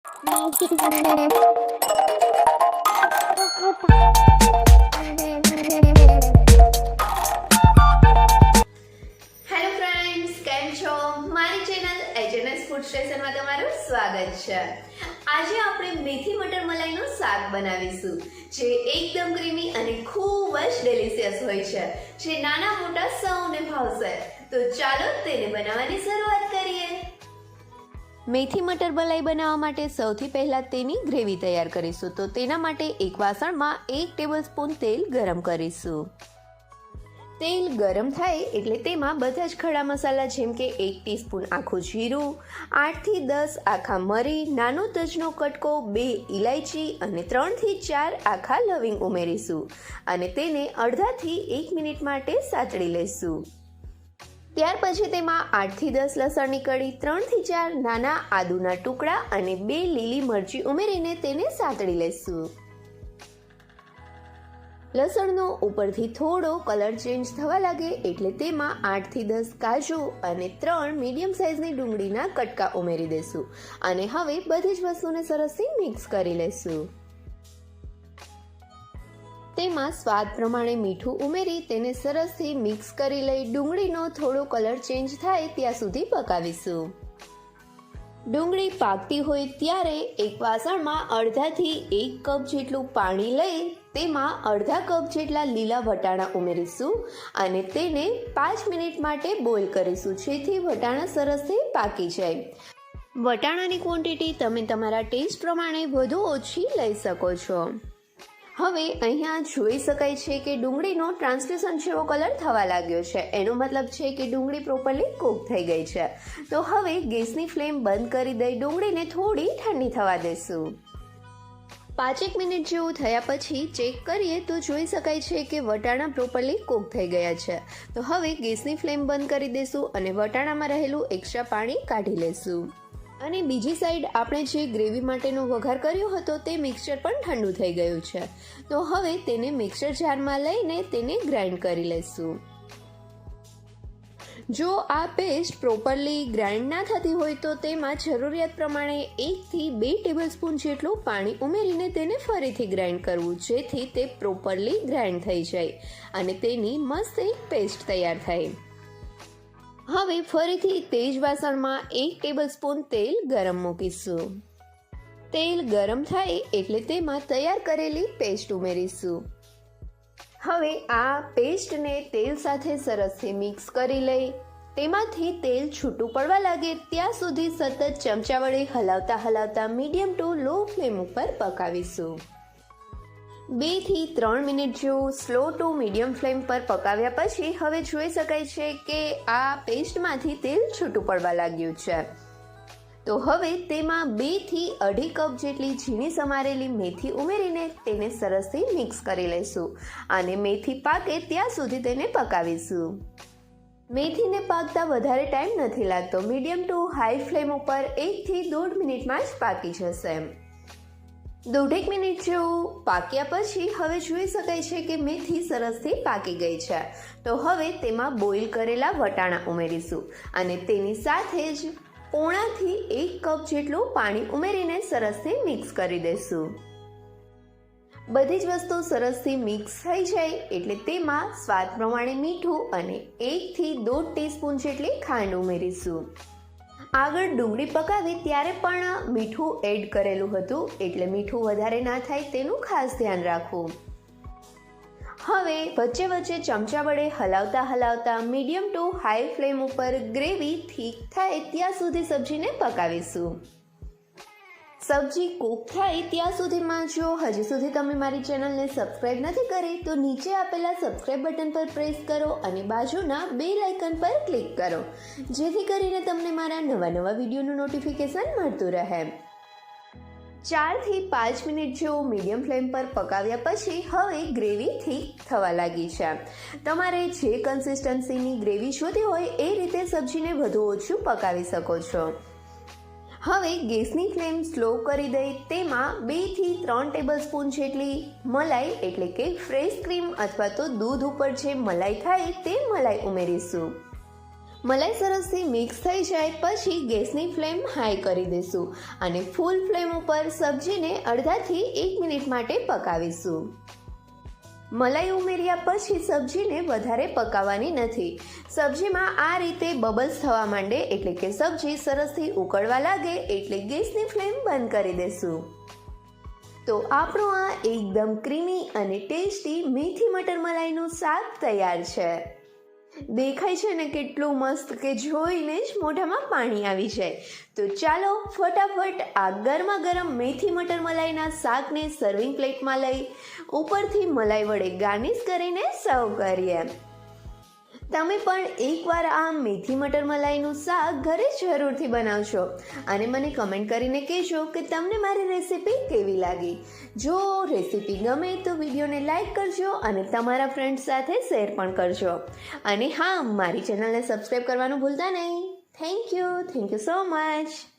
Hello friends, કેમ છો? મારી ચેનલ એચએનએસ ફૂડ સ્ટેશનમાં તમારું સ્વાગત છે. આજે આપણે મેથી મટર મલાઈનું શાક બનાવીશું, જે એકદમ ક્રીમી અને ખૂબ જ ડિલિશિયસ હોય છે, જે નાના મોટા સૌને ભાવશે. તો ચાલો તેને બનાવવાની શરૂઆત કરીએ. મેથી મટર મલાઈ બનાવવા માટે સૌથી પહેલાં તેની ગ્રેવી તૈયાર કરીશું. તો તેના માટે એક વાસણમાં 1 ટેબલસ્પૂન તેલ ગરમ કરીશું. તેલ ગરમ થાય એટલે તેમાં બધા જ ખડા મસાલા જેમ કે 1 ટીસ્પૂન આખું જીરું, 8 થી 10 આખા મરી, નાનો તજનો કટકો, 2 ઇલાયચી અને 3 થી 4 આખા લવિંગ ઉમેરીશું અને તેને અડધાથી 1 મિનિટ માટે સાતળી લઈશું. ત્યાર પછી તેમાં 8 થી 10 લસણની કળી, 3 થી 4 નાના આદુના ટુકડા અને 2 લીલી મરચી ઉમેરીને તેને સાતળી લઈશું. લસણનો ઉપરથી થોડો કલર ચેન્જ થવા લાગે એટલે તેમાં 8 થી 10 કાજુ અને 3 મીડિયમ સાઇઝની ડુંગળીના કટકા ઉમેરી દઈશું અને હવે બધી જ વસ્તુને સરસથી મિક્સ કરી લઈશું. તેમાં સ્વાદ પ્રમાણે મીઠું ઉમેરી તેને સરસથી મિક્સ કરી લઈ ડુંગળીનો થોડો કલર ચેન્જ થાય ત્યાં સુધી પકાવીશું. ડુંગળી પાકતી હોય ત્યારે એક વાસણમાં અડધાથી 1 કપ જેટલું પાણી લઈ તેમાં અડધા કપ જેટલા લીલા વટાણા ઉમેરીશું અને તેને 5 મિનિટ માટે બોઇલ કરીશું, જેથી વટાણા સરસથી પાકી જાય. વટાણાની ક્વોન્ટિટી તમે તમારા ટેસ્ટ પ્રમાણે વધુ ઓછી લઈ શકો છો. હવે અહીંયા જોઈ શકાય છે કે ડુંગળીનો ટ્રાન્સલ્યુસન્ટ જેવો કલર થવા લાગ્યો છે. એનો મતલબ છે કે ડુંગળી પ્રોપરલી કૂક થઈ ગઈ છે. તો હવે ગેસની ફ્લેમ બંધ કરી દઈ ડુંગળીને થોડી ઠંડી થવા દઈશું. 5 મિનિટ જેવું થયા પછી ચેક કરીએ તો જોઈ શકાય છે કે વટાણા પ્રોપરલી કૂક થઈ ગયા છે. તો હવે ગેસની ફ્લેમ બંધ કરી દઈશું અને વટાણામાં રહેલું એક્સ્ટ્રા પાણી કાઢી લઈશું. અને બીજી સાઈડ આપણે જે ગ્રેવી માટેનો વઘાર કર્યો હતો તે મિક્સચર પણ ઠંડુ થઈ ગયું છે. તો હવે તેને મિક્સર જારમાં લઈને તેને ગ્રાઇન્ડ કરી લઈશું. જો આ પેસ્ટ પ્રોપરલી ગ્રાઇન્ડ ના થતી હોય તો તેમાં જરૂરિયાત પ્રમાણે 1 થી 2 ટેબલસ્પૂન જેટલું પાણી ઉમેરીને તેને ફરીથી ગ્રાઇન્ડ કરવું, જેથી તે પ્રોપરલી ગ્રાઇન્ડ થઈ જાય અને તેની મસ્ત એક પેસ્ટ તૈયાર થાય. હવે ફરીથી તે જ વાસણમાં 1 ટેબલસ્પૂન તેલ ગરમ મૂકીશું. તેલ ગરમ થાય એટલે તેમાં તૈયાર કરેલી પેસ્ટ ઉમેરીશું. હવે આ પેસ્ટને તેલ સાથે સરસથી મિક્સ કરી લઈ તેમાંથી તેલ છૂટું પડવા લાગે ત્યાં સુધી સતત ચમચા વડે હલાવતા મીડિયમ ટુ લો ફ્લેમ ઉપર પકાવીશું. 2 થી 3 મિનિટ જેવું સ્લો ટુ મીડિયમ ફ્લેમ પર પકાવ્યા પછી હવે જોઈ શકાય છે કે આ પેસ્ટમાંથી તેલ છૂટું પડવા લાગ્યું છે. તો હવે તેમાં 2 થી 2.5 કપ જેટલી ઝીણી સમારેલી મેથી ઉમેરીને તેને સરસથી મિક્સ કરી લઈશું અને મેથી પાકે ત્યાં સુધી તેને પકાવીશું. મેથીને પાકતા વધારે ટાઈમ નથી લાગતો. મીડિયમ ટુ હાઈ ફ્લેમ ઉપર 1 થી 1.5 મિનિટમાં જ પાકી જશે. 1.5 મિનિટ જેવું પાક્યા પછી હવે જોઈ શકાય છે કે મેથી સરસથી પાકી ગઈ છે. તો હવે તેમાં બોઇલ કરેલા વટાણા ઉમેરીશું અને તેની સાથે જ 0.5 થી 1 કપ જેટલું પાણી ઉમેરીને સરસથી મિક્સ કરી દઈશું. બધી જ વસ્તુ સરસથી મિક્સ થઈ જાય એટલે તેમાં સ્વાદ પ્રમાણે મીઠું અને 1 થી 1.5 ટીસ્પૂન જેટલી ખાંડ ઉમેરીશું. આગળ ડુંગળી પકાવી ત્યારે પણ મીઠું એડ કરેલું હતું એટલે મીઠું વધારે ના થાય તેનું ખાસ ધ્યાન રાખવું. હવે વચ્ચે ચમચા વડે હલાવતા મીડિયમ ટુ હાઈ ફ્લેમ ઉપર ગ્રેવી થીક થાય ત્યાં સુધી સબ્જીને પકાવીશું. સબ્જી કૂક થાય ત્યાં સુધીમાં જો હજી સુધી તમે મારી ચેનલને સબસ્ક્રાઇબ નથી કરી તો નીચે આપેલા સબસ્ક્રાઇબ બટન પર પ્રેસ કરો અને બાજુના બેલ આઇકન પર ક્લિક કરો, જેથી કરીને તમને મારા નવા વિડીયોનું નોટિફિકેશન મળતું રહે. 4 થી 5 મિનિટ જેવું મીડિયમ ફ્લેમ પર પકાવ્યા પછી હવે ગ્રેવી થીક થવા લાગી છે. તમારે જે કન્સિસ્ટન્સીની ગ્રેવી જોતી હોય એ રીતે સબ્જીને વધુ ઓછું પકાવી શકો છો. હવે ગેસની ફ્લેમ સ્લો કરી દઈ તેમાં 2 થી 3 ટેબલસ્પૂન જેટલી મલાઈ એટલે કે ફ્રેશ ક્રીમ અથવા તો દૂધ ઉપર જે મલાઈ થાય તે મલાઈ ઉમેરીશું. મલાઈ સરસથી મિક્સ થઈ જાય પછી ગેસની ફ્લેમ હાઈ કરી દઈશું અને ફૂલ ફ્લેમ ઉપર સબ્જીને અડધાથી 1 મિનિટ માટે પકાવીશું. મલાઈ ઉમેર્યા પછી સબ્જીને વધારે પકાવવાની નથી. સબ્જીમાં આ રીતે બબલ્સ થવા માંડે એટલે કે સબ્જી સરસથી ઉકળવા લાગે એટલે ગેસની ફ્લેમ બંધ કરી દઈશું. તો આપણું આ એકદમ ક્રીમી અને ટેસ્ટી મેથી મટર મલાઈનું શાક તૈયાર છે. દેખાય છે ને કેટલું મસ્ત કે જોઈને જ મોઢામાં પાણી આવી જાય. તો ચાલો ફટાફટ આ ગરમા ગરમ મેથી મટર મલાઈના શાકને સર્વિંગ પ્લેટમાં લઈ ઉપરથી મલાઈ વડે ગાર્નિશ કરીને સર્વ કરીએ. તમે પણ એકવાર આ મેથી મટર મલાઈનું શાક ઘરે જરૂરથી બનાવશો અને મને કમેન્ટ કરીને કહેજો કે તમને મારી રેસીપી કેવી લાગી. જો રેસીપી ગમે તો વિડીયોને લાઈક કરજો અને તમારા ફ્રેન્ડ્સ સાથે શેર પણ કરજો. અને હા, મારી ચેનલને સબસ્ક્રાઈબ કરવાનું ભૂલતા નહીં. Thank you so much.